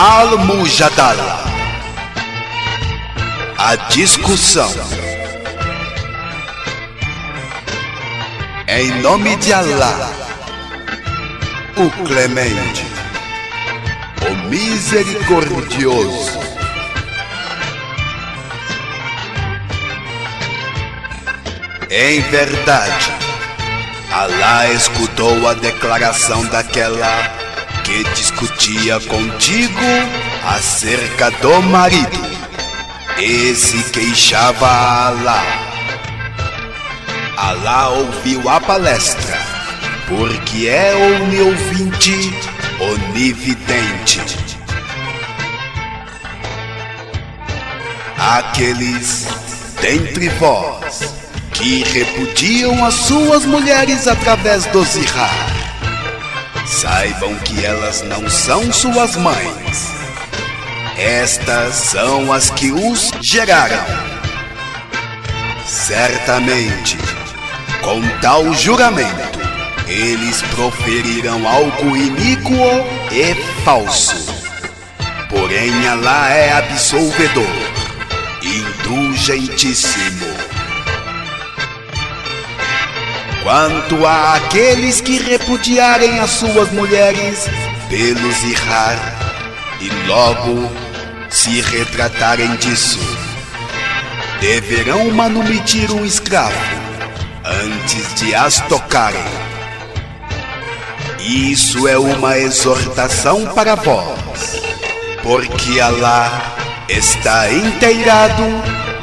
Al-Mujadala. A discussão. Em nome de Allah, o Clemente, o Misericordioso. Em verdade, Allah escutou a declaração daquela que discutia contigo acerca do marido e se queixava a Allah. Allah ouviu a palestra, porque é oniovinte, onividente. Aqueles dentre vós que repudiam as suas mulheres através do zihar, saibam que elas não são suas mães. Estas são as que os geraram. Certamente, com tal juramento, eles proferiram algo iníquo e falso. Porém, Allah é absolvedor, indulgentíssimo. Quanto a aqueles que repudiarem as suas mulheres pelo zihar e logo se retratarem disso, deverão manumitir um escravo antes de as tocarem. Isso é uma exortação para vós, porque Allah está inteirado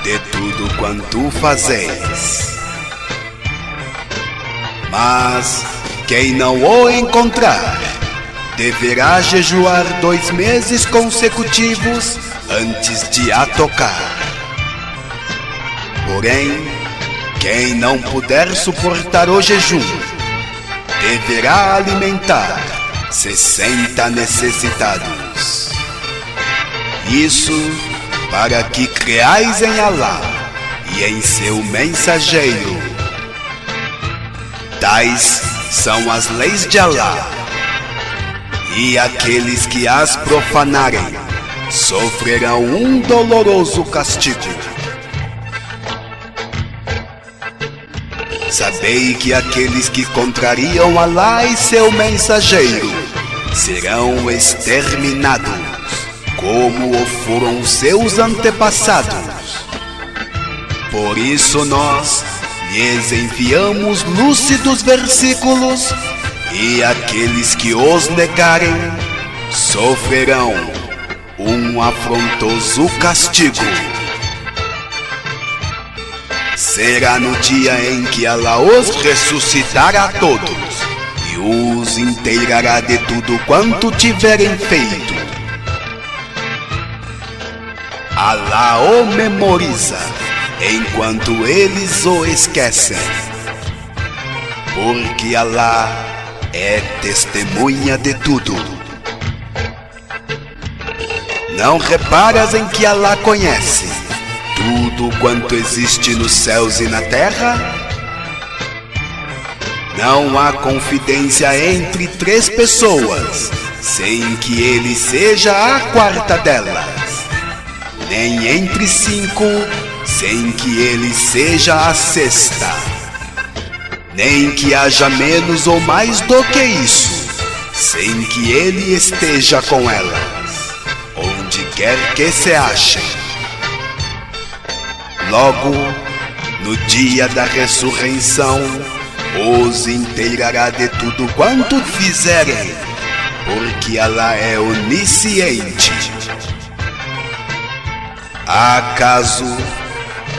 de tudo quanto fazeis. Mas quem não o encontrar deverá jejuar 2 meses consecutivos antes de a tocar. Porém, quem não puder suportar o jejum deverá alimentar 60 necessitados. Isso para que creais em Allah e em seu mensageiro. Tais são as leis de Allah, e aqueles que as profanarem sofrerão um doloroso castigo. Sabei que aqueles que contrariam Allah e seu mensageiro serão exterminados, como o foram seus antepassados. Por isso nós lhes enviamos lúcidos versículos, e aqueles que os negarem sofrerão um afrontoso castigo. Será no dia em que Allah os ressuscitará a todos e os inteirará de tudo quanto tiverem feito. Allah o memoriza enquanto eles o esquecem, porque Allah é testemunha de tudo. Não reparas em que Allah conhece tudo quanto existe nos céus e na terra? Não há confidência entre 3 pessoas sem que ele seja a 4ª delas, nem entre 5 sem que ele seja a 6ª, nem que haja menos ou mais do que isso, sem que ele esteja com elas, onde quer que se achem. Logo, no dia da ressurreição, os inteirará de tudo quanto fizerem, porque Allah é onisciente. Acaso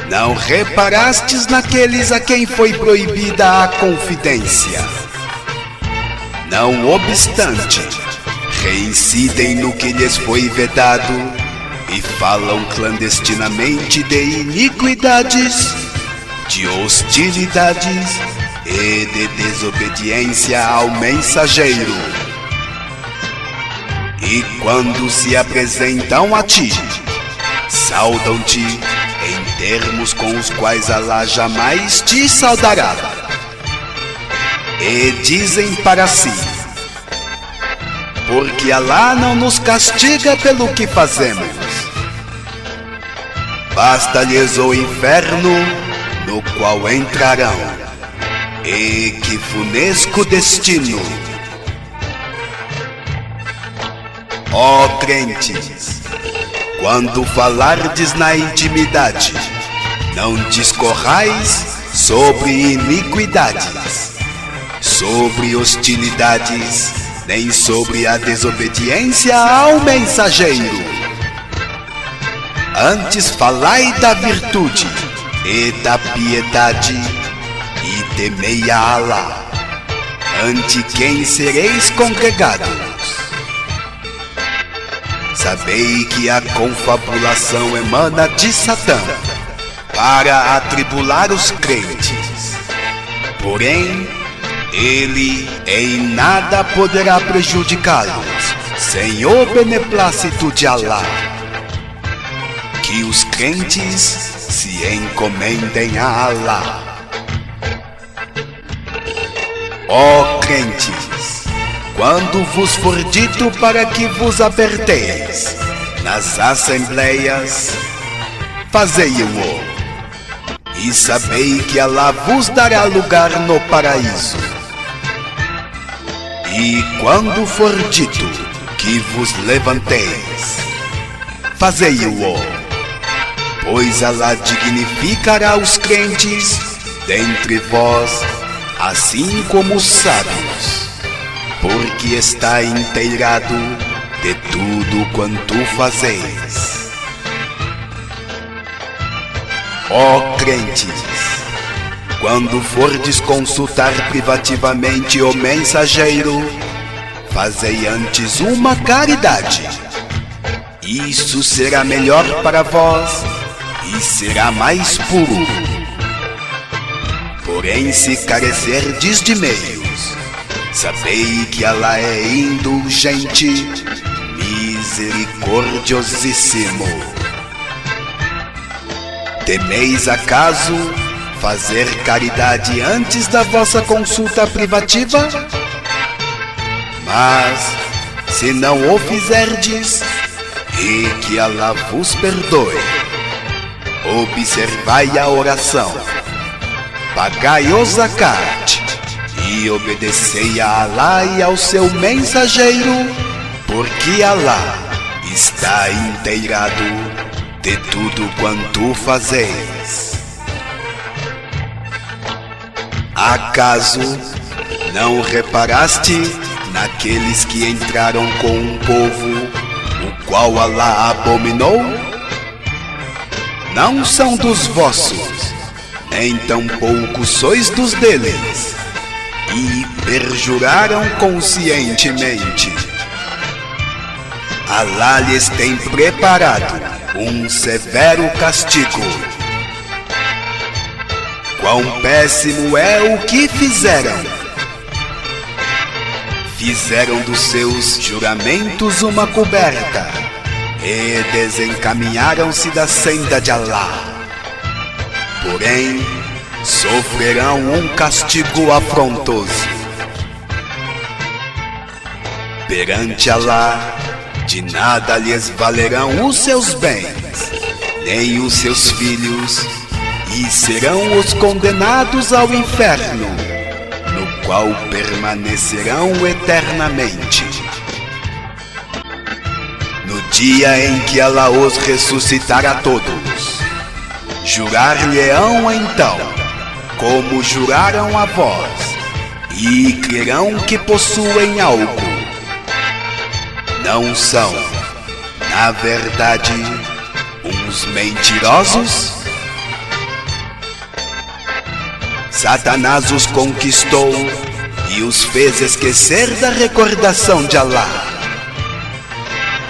não reparastes naqueles a quem foi proibida a confidência? Não obstante, reincidem no que lhes foi vedado e falam clandestinamente de iniquidades, de hostilidades e de desobediência ao mensageiro. E quando se apresentam a ti, saudam-te em termos com os quais Allah jamais te saudará. E dizem para si: porque Alá não nos castiga pelo que fazemos. Basta-lhes o inferno no qual entrarão, e que funesco destino. Ó crentes, quando falardes na intimidade, não discorrais sobre iniquidades, sobre hostilidades, nem sobre a desobediência ao mensageiro. Antes falai da virtude e da piedade, e temei a Alá, ante quem sereis congregados. Sabei que a confabulação emana de Satã para atribular os crentes, porém ele em nada poderá prejudicá-los sem o beneplácito de Alá. Que os crentes se encomendem a Alá. Ó crentes, quando vos for dito para que vos aperteis nas assembleias, fazei-o, e sabei que Alá vos dará lugar no paraíso. E quando for dito que vos levanteis, fazei-o, pois Alá dignificará os crentes dentre vós, assim como os sábios, porque está inteirado de tudo quanto fazeis. Ó crentes, quando fordes consultar privativamente o mensageiro, fazei antes uma caridade. Isso será melhor para vós e será mais puro. Porém, se carecerdes de meios, sabei que Alá é indulgente, misericordiosíssimo. Temeis acaso fazer caridade antes da vossa consulta privativa? Mas, se não o fizerdes, e que Alá vos perdoe, observai a oração, pagai o zakat e obedecei a Alá e ao seu mensageiro, porque Alá está inteirado de tudo quanto fazeis. Acaso não reparaste naqueles que entraram com um povo o qual Alá abominou? Não são dos vossos, nem tampouco sois dos deles, e perjuraram conscientemente. Alá lhes tem preparado um severo castigo. Quão péssimo é o que fizeram! Fizeram dos seus juramentos uma coberta e desencaminharam-se da senda de Alá. Porém, sofrerão um castigo afrontoso. Perante Alá, de nada lhes valerão os seus bens, nem os seus filhos, e serão os condenados ao inferno, no qual permanecerão eternamente. No dia em que Alá os ressuscitar a todos, jurar-lhe-ão então, como juraram a vós, e crerão que possuem algo. Não são, na verdade, uns mentirosos? Satanás os conquistou e os fez esquecer da recordação de Alá.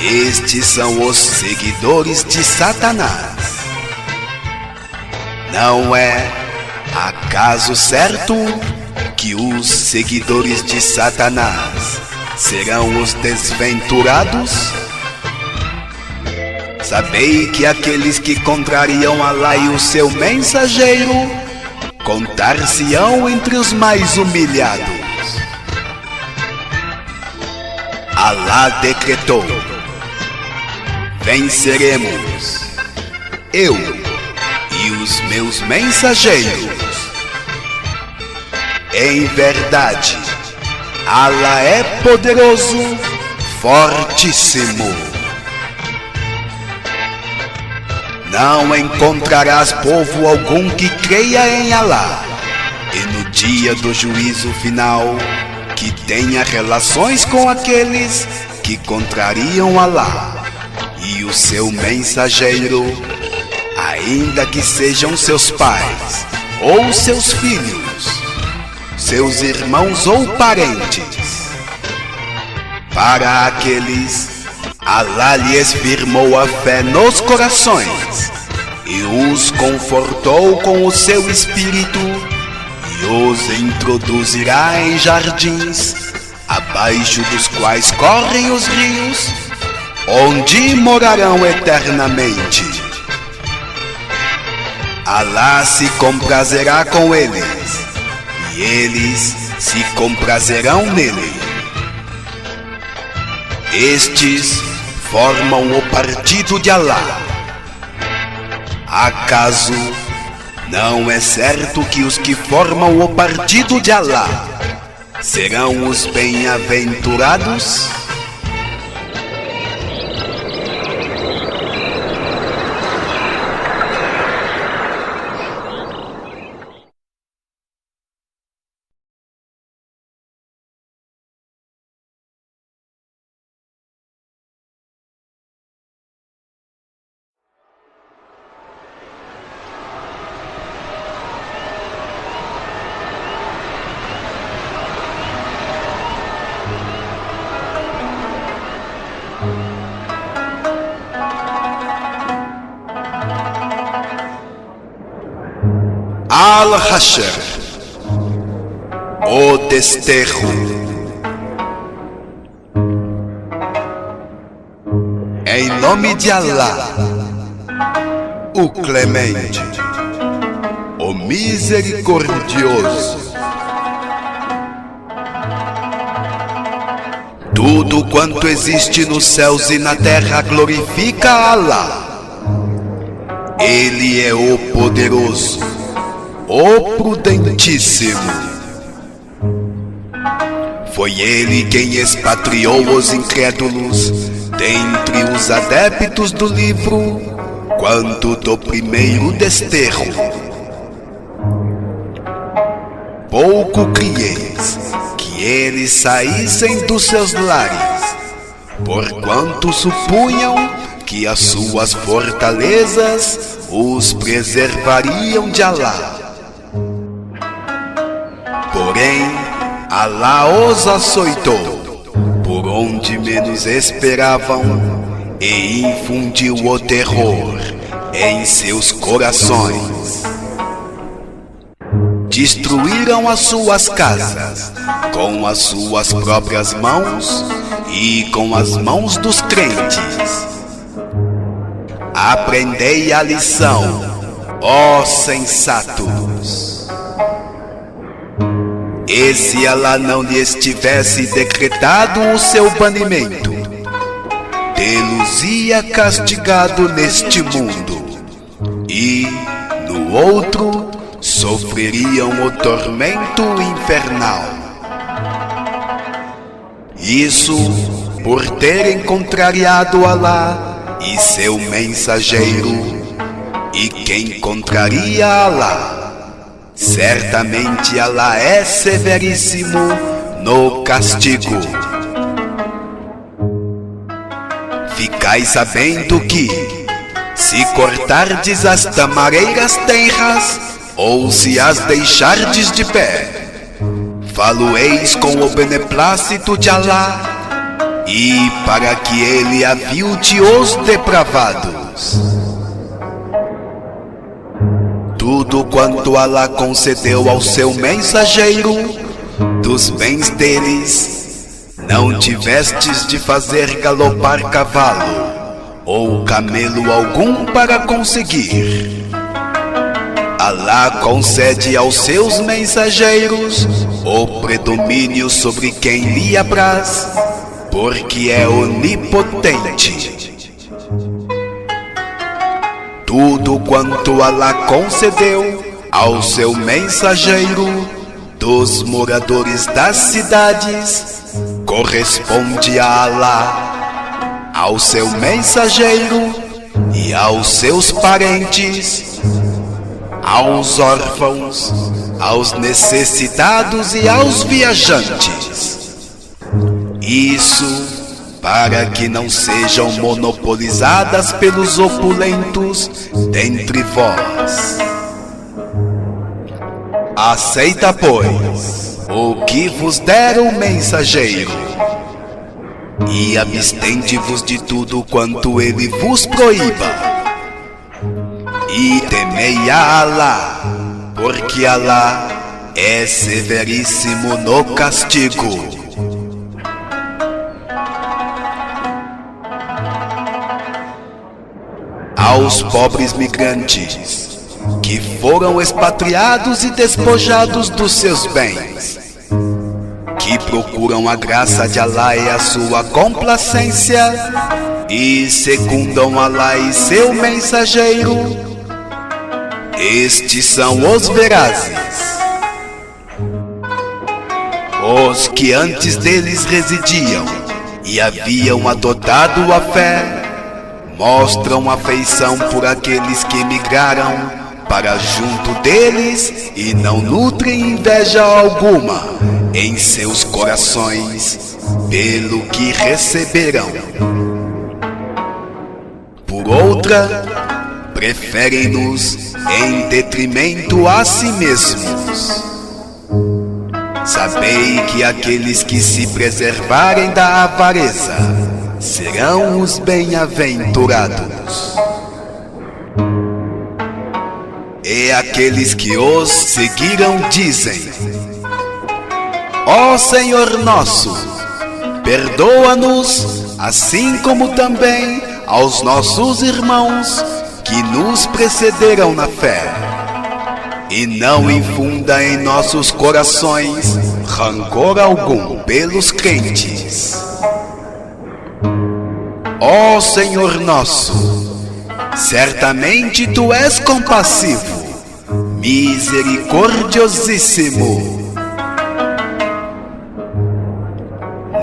Estes são os seguidores de Satanás. Não é acaso certo que os seguidores de Satanás serão os desventurados? Sabei que aqueles que contrariam Alá e o seu mensageiro contar-se-ão entre os mais humilhados. Alá decretou: venceremos, eu e os meus mensageiros. Em verdade, Alá é poderoso, fortíssimo. Não encontrarás povo algum que creia em Alá, e no dia do juízo final, que tenha relações com aqueles que contrariam Alá e o seu mensageiro, ainda que sejam seus pais ou seus filhos, seus irmãos ou parentes. Para aqueles, Alá lhes firmou a fé nos corações e os confortou com o seu espírito e os introduzirá em jardins, abaixo dos quais correm os rios, onde morarão eternamente. Alá se comprazerá com eles, e eles se comprazerão nele. Estes formam o partido de Alá. Acaso não é certo que os que formam o partido de Alá serão os bem-aventurados? Al-Hashr, o desterro. Em nome de Alá, o Clemente, o Misericordioso. Tudo quanto existe nos céus e na terra glorifica Alá. Ele é o poderoso, o prudentíssimo. Foi ele quem expatriou os incrédulos dentre os adeptos do livro, quanto do primeiro desterro. Pouco crieis que eles saíssem dos seus lares, porquanto supunham que as suas fortalezas os preservariam de Alá. Porém, Alá os açoitou por onde menos esperavam e infundiu o terror em seus corações. Destruíram as suas casas com as suas próprias mãos e com as mãos dos crentes. Aprendei a lição, ó sensatos. E se Alá não lhes tivesse decretado o seu banimento, tê-los-ia castigado neste mundo, e no outro sofreriam o tormento infernal. Isso por terem contrariado Alá e seu mensageiro, e quem contraria Alá, certamente Alá é severíssimo no castigo. Ficai sabendo que, se cortardes as tamareiras tenras, ou se as deixardes de pé, falo-eis com o beneplácito de Alá, e para que ele avilte os depravados. Tudo quanto Alá concedeu ao seu mensageiro, dos bens deles, não tivestes de fazer galopar cavalo, ou camelo algum para conseguir. Alá concede aos seus mensageiros o predomínio sobre quem lhe apraz, porque é onipotente. Tudo quanto Alá concedeu ao seu mensageiro dos moradores das cidades corresponde a Alá, ao seu mensageiro e aos seus parentes, aos órfãos, aos necessitados e aos viajantes. Isso para que não sejam monopolizadas pelos opulentos dentre vós. Aceita, pois, o que vos der o mensageiro, e abstende-vos de tudo quanto ele vos proíba, e temei a Alá, porque Alá é severíssimo no castigo. Aos pobres migrantes que foram expatriados e despojados dos seus bens, que procuram a graça de Alá e a sua complacência, e secundam Alá e seu mensageiro, estes são os verazes. Os que antes deles residiam e haviam adotado a fé, mostram afeição por aqueles que migraram para junto deles e não nutrem inveja alguma em seus corações pelo que receberão. Por outra, preferem-nos em detrimento a si mesmos. Sabei que aqueles que se preservarem da avareza serão os bem-aventurados. E aqueles que os seguiram dizem: Ó Senhor nosso, perdoa-nos, assim como também aos nossos irmãos que nos precederam na fé, e não infunda em nossos corações rancor algum pelos crentes. Ó Senhor nosso, certamente Tu és compassivo, misericordiosíssimo.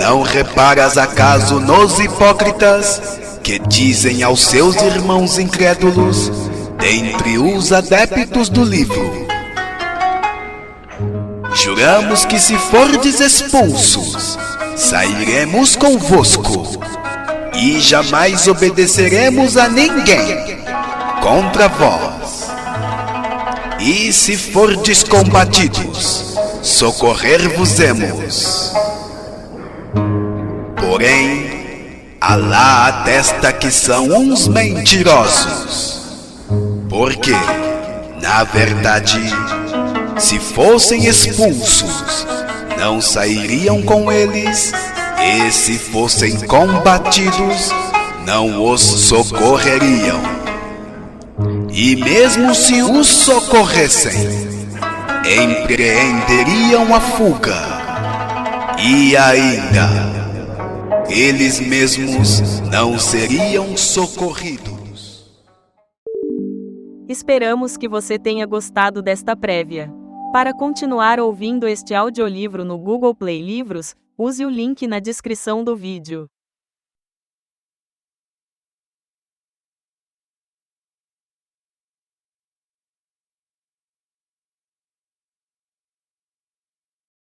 Não reparas acaso nos hipócritas que dizem aos seus irmãos incrédulos, dentre os adeptos do livro: juramos que se fordes expulsos, sairemos convosco, e jamais obedeceremos a ninguém contra vós. E se fordes combatidos, socorrer-vos-emos. Porém, Alá atesta que são uns mentirosos, porque, na verdade, se fossem expulsos, não sairiam com eles, e se fossem combatidos, não os socorreriam. E mesmo se os socorressem, empreenderiam a fuga, e ainda, eles mesmos não seriam socorridos. Esperamos que você tenha gostado desta prévia. Para continuar ouvindo este audiolivro no Google Play Livros, use o link na descrição do vídeo.